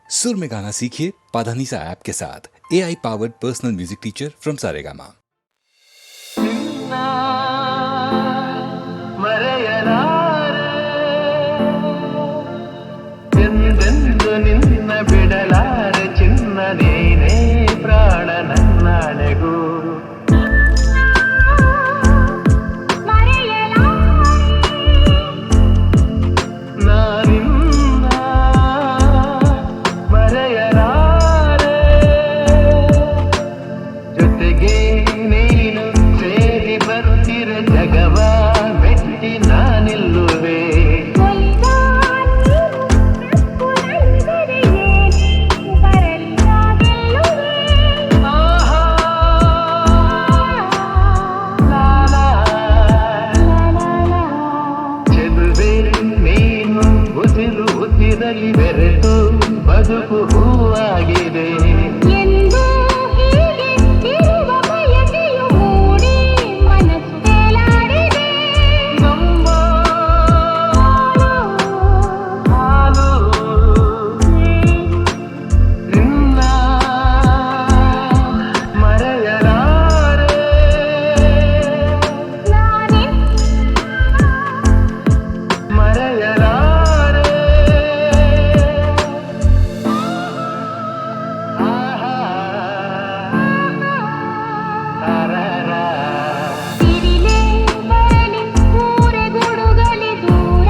सुर में गाना सीखिए पाधानीसा ऐप के साथ AI powered personal music teacher from Saregama. ನಿನ್ನ ಬಿಡಲಾರೆ ಚಿನ್ನ ನೀನೇ ಪ್ರಾಣ ನನ್ನಾಳೆಗೂ ನಾನಿನ್ನ ಮರೆಯಲಾರೆ ಜೊತೆಗೆ ನೀನು ಸೇರಿ ಬರುತ್ತಿರ ಜಗವ ಮೆಟ್ಟಿ ನಾನಿಲ್ಲುವೆ ಬೆರೆತು ಬದುಕು ಹೂವಾಗಿದೆ ಎಂದು ಹೀಗೆ ಇರುವ ಬಯಕೆಯು ಮೂಡಿ ಮನಸ್ಸು ತೇಲಾಡಿದೆ. ನಮ್ಮ ಹಾಲು ನಿನ್ನ ಮರೆಯಲಾರೆ ನಾನೇ ಮರೆಯಲಾರೆ ತಿರಿಲೆ ಬರಲಿ ಊರೆ ಗುಡುಗಲಿ ದೂರ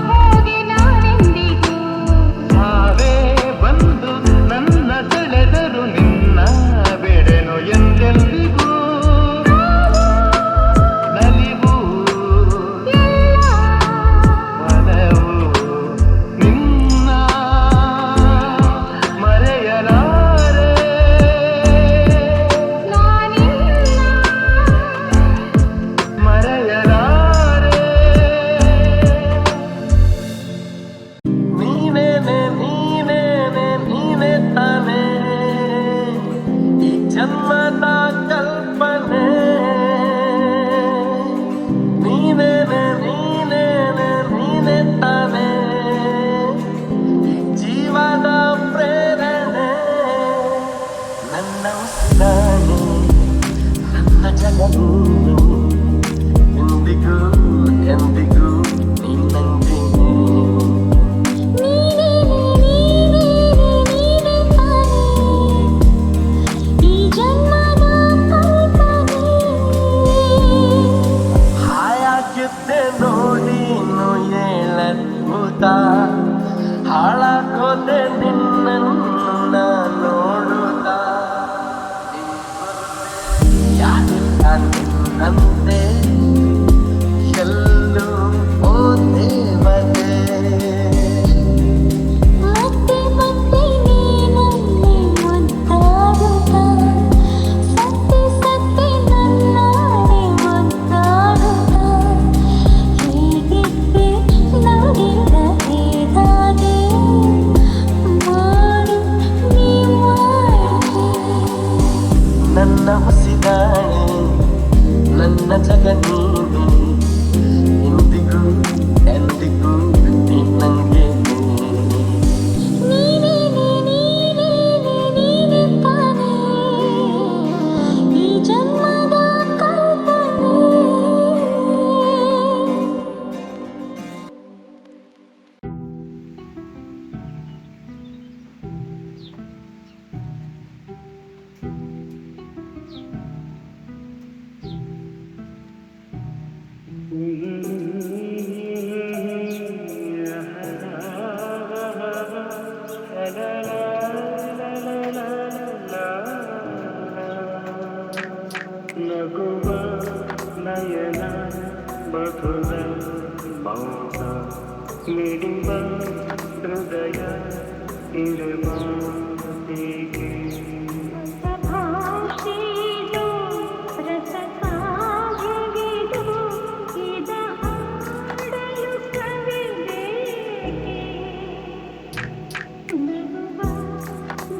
ಹೋಗಿ ನಾನೆಂದಿಗೂ ಸಾವೇ ಬಂದು ನನ್ನ ಸೆಳೆದರು ನಿನ್ನ ಬೆಡೆನು ಎಂದೆಂದಿಗೂ ನಲಿವು ಮನವು ನಿನ್ನ ಮರೆಯಲಾರೆ ನಾನಿನ್ನ ಮರೆಯಲಾರೆ ನೀನೇನೆ ನೀನೇನೆ ನೀನೇ ತಾನೇ ಈ ಜನ್ಮದ ಕಲ್ಪನೆ ನೀನೇನೆ ನೀನೇನೆ ನೀನೇ ತಾನೇ ಈ ಜೀವದ ಪ್ರೇರಣೆ ನನ್ನ ಉಸಿರಾಣೆ ನನ್ನ ಜಗನು ಎಂದಿಗೂ ಎಂದಿಗೂ ನಿನ್ನಂತೆ ನೀನೇ ತಾನೇ ಈ ಜನ್ಮದ ಕಲ್ಪನೆ. ಹಾಯಾಗಿದ್ದೆ ನೋಡಿ ಹೇಳದ್ಭುತ ಹಾಳಾಗೋದೆ ನಿನ್ನನ್ನು ನಾ ನೋಡುತ್ತಾ ಯಾರಿಲ್ಲ ನಿನ್ನಂತೆ ಎಲ್ಲೂ ಓ ದೇವತೆ ಮತ್ತೆ ಮತ್ತೆ ನೀನನ್ನೇ ಮುದ್ದಾಡುತ್ತಾ ಸತ್ತೆ ಸತ್ತೆ ನನ್ನಾಣೆ ಮುದ್ದಾಡುತ್ತಾ ಹೇಗಿದ್ದೆ ನೋಡಿದ ಹೇಗಾದೆ ಮಾಡು ನೀ ಮಾಡಿದೆ. ನನ್ನ ಉಸಿರಾಣೆ ನನ್ನ ಜಗ ನೀನೆ ಎಂದಿಗೂ ಎಂದಿಗೂ ನಿನ್ನಂಗೆ ನೀನೇ ತಾನೇ ಈ ಜನ್ಮದ ಕಲ್ಪನೆ. ನಗುವ ನಯನ ಮಧುರ ಮೌನ ಮಿಡಿವ ಹೃದಯ ಇರಮಾತಿಗೆ ಭಾಷೆಯೋ ರಸಕಾಗಿದು ಇದ ಹಾಡಲು ಕವಿಬೇಕೆ ನಗುವ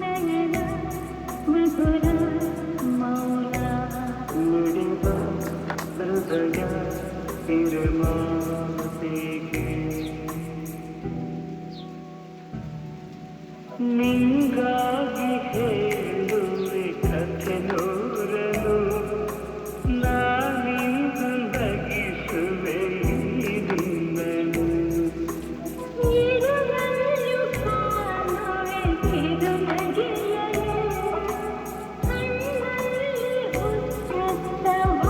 ನಯನ ಮಧುರ ಮೌನ ಮಿಡಿವ ಹೃದಯ ಇರಮಾತಿಗೆ ನಿಂಗಾಗಿ ಹೇಳುವೆ ಕಥೆ ನೂರನು ನಾನಿಂದು ನಗಿಸುವೆ ನಿನ್ನನು ಇರುವಲ್ಲು ಕಾಣುವೆ ತಿರುನಗೆಯಲು ಕಣ್ಣಲ್ಲಿ ಉಚ್ಚತ್ತವ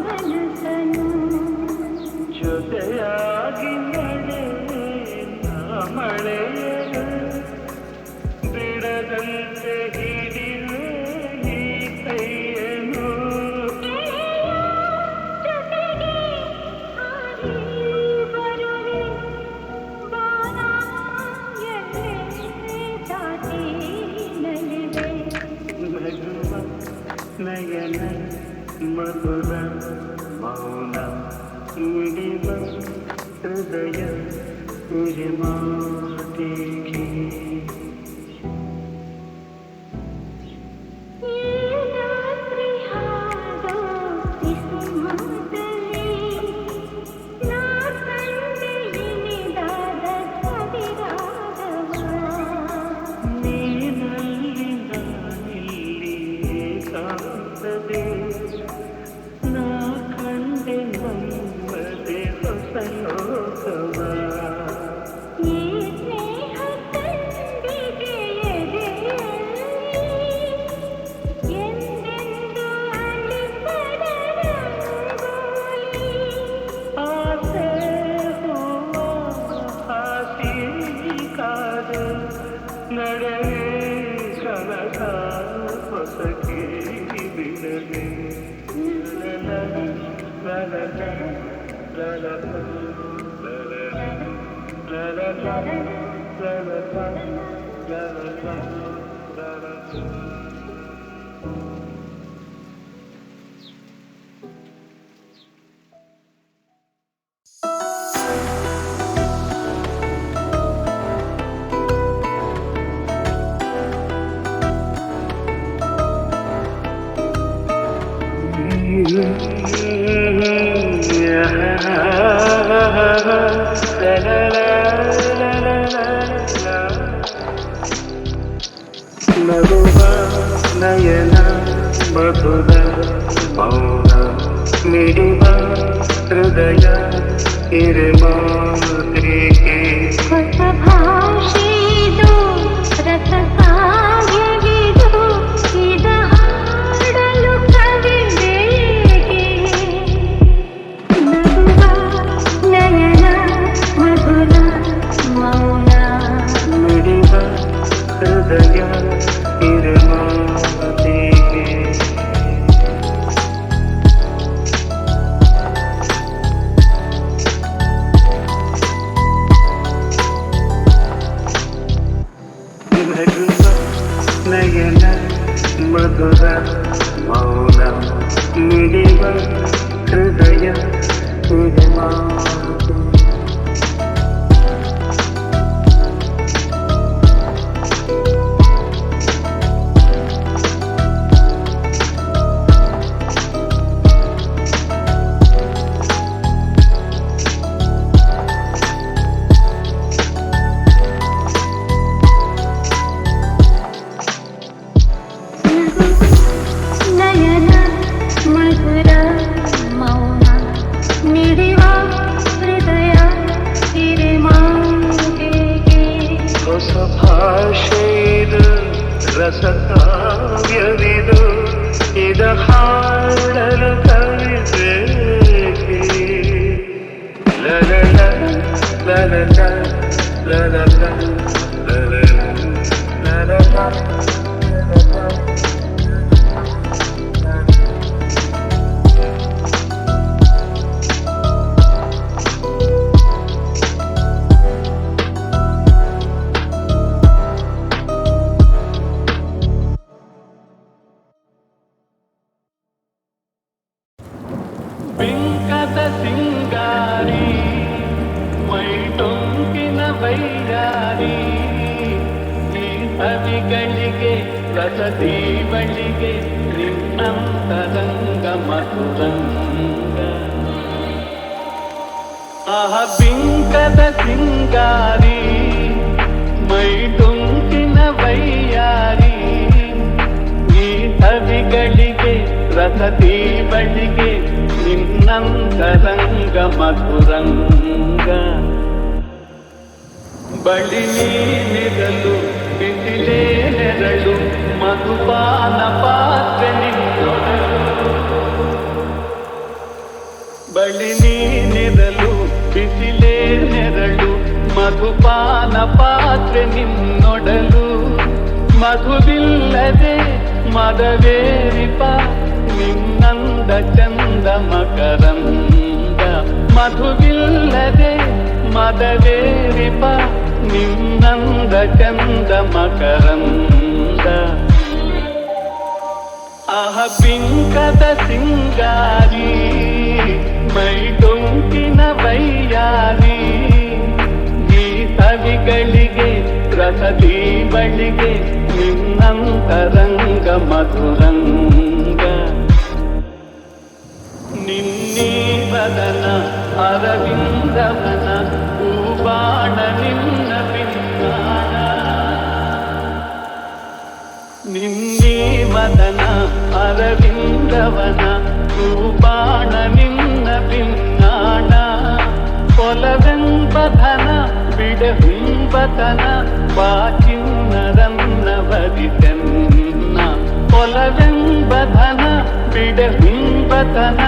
ಮನಸ್ಸನು ಜೊತೆಯಾಗಿ ನಡೆವೆ ನಾ ಮಳೆಯನು ಬಿಡದಂತೆ ಹಿಡಿವೆ ಈ ಕೈಯನು ಜೊತೆಗೆ ಹಾರಿ ಬರುವೆ ಬಾನ ಎಲ್ಲೇ ದಾಟಿ ನಲಿವೆ ನಗುವ ನಯನ ಮಧುರ ಮೌನ ಮಿಡಿವ ಹೃದಯ ಮಾತಿಗೆ ಈ ರಾತ್ರಿ ಹಾಡೋ ಕಿಸುಮಾತಲಿ ನಾ ಕಂಡೆ ಇನಿದಾದ ಸವಿರಾಗವ ನೀನಲ್ಲಿ ನಾನಿಲ್ಲಿ ಏಕಾಂತದೆ ನಾ ಕಂಡೆ ನಮ್ಮದೆ ಹೊಸ ಲೋಕವ ಈ ಸ್ನೇಹ ತಂದಿಗೆ ಎದೆಯಲ್ಲಿ ಎಂದೆಂದು ಅಳಿಸದ ರಂಗೋಲಿ ಆಸೆ ಹೂವ ಹಾಸಿ ಕಾದ ನಡೆವೆ ಕನಕ ಹೊಸಕೆ ಬಿಡದೆ ನಗುವ ನಯನ ಮಧುರ ಮೌನ ಮಿಡಿವ ಹೃದಯ ಮಾತಿಗೆ ಹೊಸ ಭಾಷೆದು ರಸ ಕಾವ್ಯವಿದು ಇದ ಹಾಡಲು ಕವಿ ಬೇಕೆ ನಗುವ ನಯನ ಮಧುರ ಮೌನ ಮಿಡಿವ ಹೃದಯ ಮಾತಿಗೆ ನಗುವ ನಯನ ಮಧುರ ಮೌನ ಮಿಡಿವ ಹೃದಯ ಮಾತು ನಯನ ಮಧುರ ಮೌನ ಮಿಡಿವ ಹೃದಯ ಮಾತಿಗೆ ಹೊಸ ಭಾಷೆಯಿದು ರಸ ಕಾವ್ಯವಿದು ಇದ ಹಾಡಲು ಕವಿಬೇಕೆ ಲಲಲ ಲಲಲ ಲಲಲ ಲಲಲ ಬಿಂಕದ ಸಿಂಗಾರಿ ಮೈಟೊಂಕಿನ ಬೈರಾರಿ ಈ ಸವಿಗಳಿಗೆ ರಸದೀವಳಿಗೆ ನಿನ್ನಂತರಂಗ ಮಧುರಂಗ ಬಿಂಕದ ಸಿಂಗಾರಿ ಮೈಟೊಂಕಿನ ರಸತಿ ಬಳಿಗೆ ನಿನ್ನಂತರಂಗ ಮಧುರಂಗ ಬಳಿ ನೀನಿರಲು ಬಿಸಿಲೇ ನೆರಳು ಮಧುಪಾನ ಪಾತ್ರೆ ನಿನ್ನೊಡಲು ಬಳಿ ನೀನಿರಲು ಬಿಸಿಲೇ ನೆರಳು ಮಧುಪಾನ ಪಾತ್ರೆ ನಿನ್ನೊಡಲು ಮಧುವಿಲ್ಲದೆ ಮದವೇರಿಪ ನಿನ್ನಂದ ಚಂದ ಮಕರಂದ ಮಧುವಿಲ್ಲದೆ ಮದವೇರಿಪ ನಿನ್ನಂದ ಚಂದ ಮಕರಂದ ಆಹ ಪಿಂಕದ ಸಿಂಗಾರಿ ಮೈ ಡೊಂಕಿನ ವೈಯಾರಿ ಈ ಸವಿಗಳಿಗೆ ರಸದಿ ಬಳಿಗೆ ನಿನ್ನಂತರಂಗ ಮಧುರಂಗ ನಿನ್ನೀ ಬದನ ಅರವಿಂದವನ ಹೂಬಾಣ ನಿನ್ನ ಪಿನ್ನಾಣ ನಿನ್ನೀ ಬದನ ಅರವಿಂದವನ ಹೂಬಾಣ ನಿನ್ನ ಪಿನ್ನಾಣ ಕೊಲವೆಂಬಧನ ಬಿಡಹುಂಬತನ ಬಾಚಿನ್ನರನ್ನ ವರಿತೆನ್ನ ಕೊಲವೆಂಬಧನ ಬಿಡಹುಂಬತನ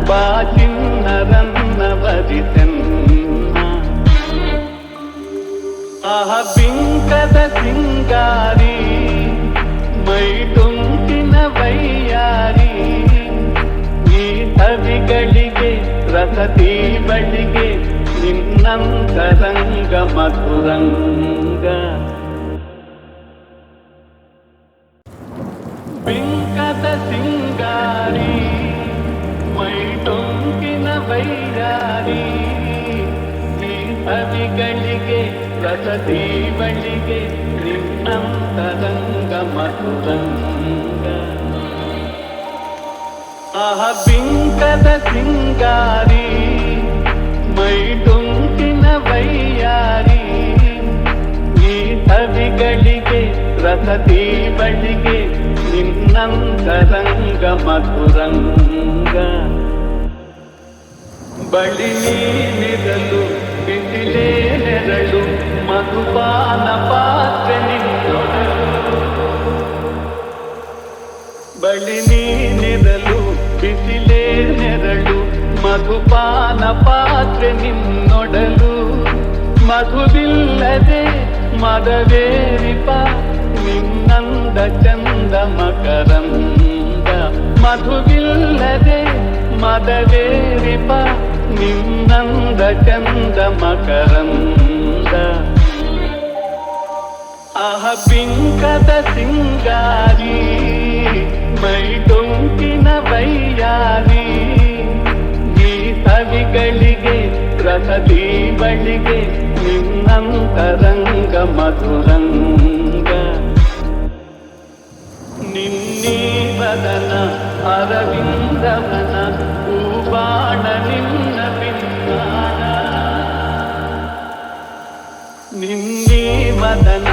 ಬಾಚಿನ್ನರನ್ನ ವರಿತೆನ್ನ ಆಹ ಬಿಂಕದ ಸಿಂಗಾರಿ ಮೈ ಡೊಂಕಿನ ವೈಯಾರಿ ಈ ಸವಿಗಳಿಗೆ ರಸತಿ ಬಳಿಗೆ ನಿನ್ನಂತರಂಗ ಮಧುರಂಗ ಬಿಂಕದ ಸಿಂಗಾರಿ ಮೈ ಡೊಂಕಿನ ವೈಯಾರಿ ಈ ಸವಿಗಳಿಗೆ ರಸತಿ ಬಳಿಗೆ ನಿನ್ನಂತರಂಗ ಮಧುರಂಗ ಆಹ ಬಿಂಕದ ಸಿಂಗಾರಿ ಮೈ ಡೊಂಕಿನ ವೈಯಾರಿ ಈ ಸವಿಗಳಿಗೆ ರಸತಿ ಬಳಿಗೆ ನಿನ್ನಂತರಂಗ ಮಧುರಂಗ ಬಳಿ ನೀನಿರಲು ಬಿಸಿಲೇ ನೆರಳು ಮಧುಪಾನ ಪಾತ್ರೆ ನಿನ್ನೊಡಲು ಬಳಿ ನೀನಿರಲು ಬಿಸಿಲೇ ನೆರಳು ಮಧುಪಾನ ಪಾತ್ರೆ ನಿನ್ನೊಡಲು ಮಧುವಿಲ್ಲದೆ ಮದವೇರಿಪ ನಿನ್ನಂದ ಚಂದ ಮಕರಂದ ಮಧುವಿಲ್ಲದೆ ಮದವೇರಿಪ ನಿನ್ನಂದ ಚಂದ ಮಕರಂದ ಆಹ ಬಿಂಕದ ಸಿಂಗಾರಿ ಮೈ ಡೊಂಕಿನ ವೈಯಾರಿ ಈ ಸವಿಗಳಿಗೆ ರಸದಿ ಬಳಿಗೆ ನಿನ್ನಂತರಂಗ ಮಧುರಂಗ ನಿನ್ನೀ ಬದನ ಅರವಿಂದವನ ಹೂಬಾಣ ನಿನ್ನ ಪಿನ್ನಾಣ ನಿನ್ನೀ ಬದನ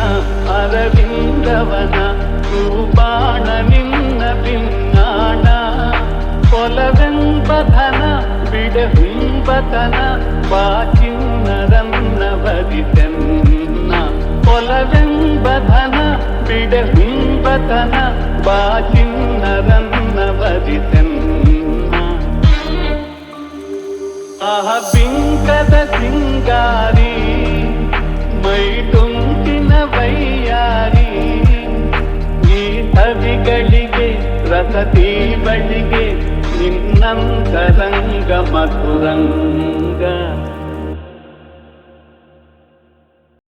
ಅರವಿಂದವನ ಹೂಬಾಣ ನಿನ್ನ ಪಿನ್ನಾಣ ಕೊಲವೆಂಬಧನ ಬಿಡಹುಂಬತನ ಬಾಚಿನ್ನರನ್ನ ವರಿತೆನ್ನ ಕೊಲವೆಂಬಧನ ಬಿಡಹುಂಬತನ ಬಾಚಿನ್ನರನ್ನ ವರಿತೆನ್ನ ಆಹ ಬಿಂಕದ ಸಿಂಗಾರಿ ಮೈ ಡೊಂಕಿನ ವೈಯಾರಿ ಈ ಸವಿಗಳಿಗೆ ರಸತಿ ಬಳಿಗೆ ನಿನ್ನಂತರಂಗ ಮಧುರಂಗ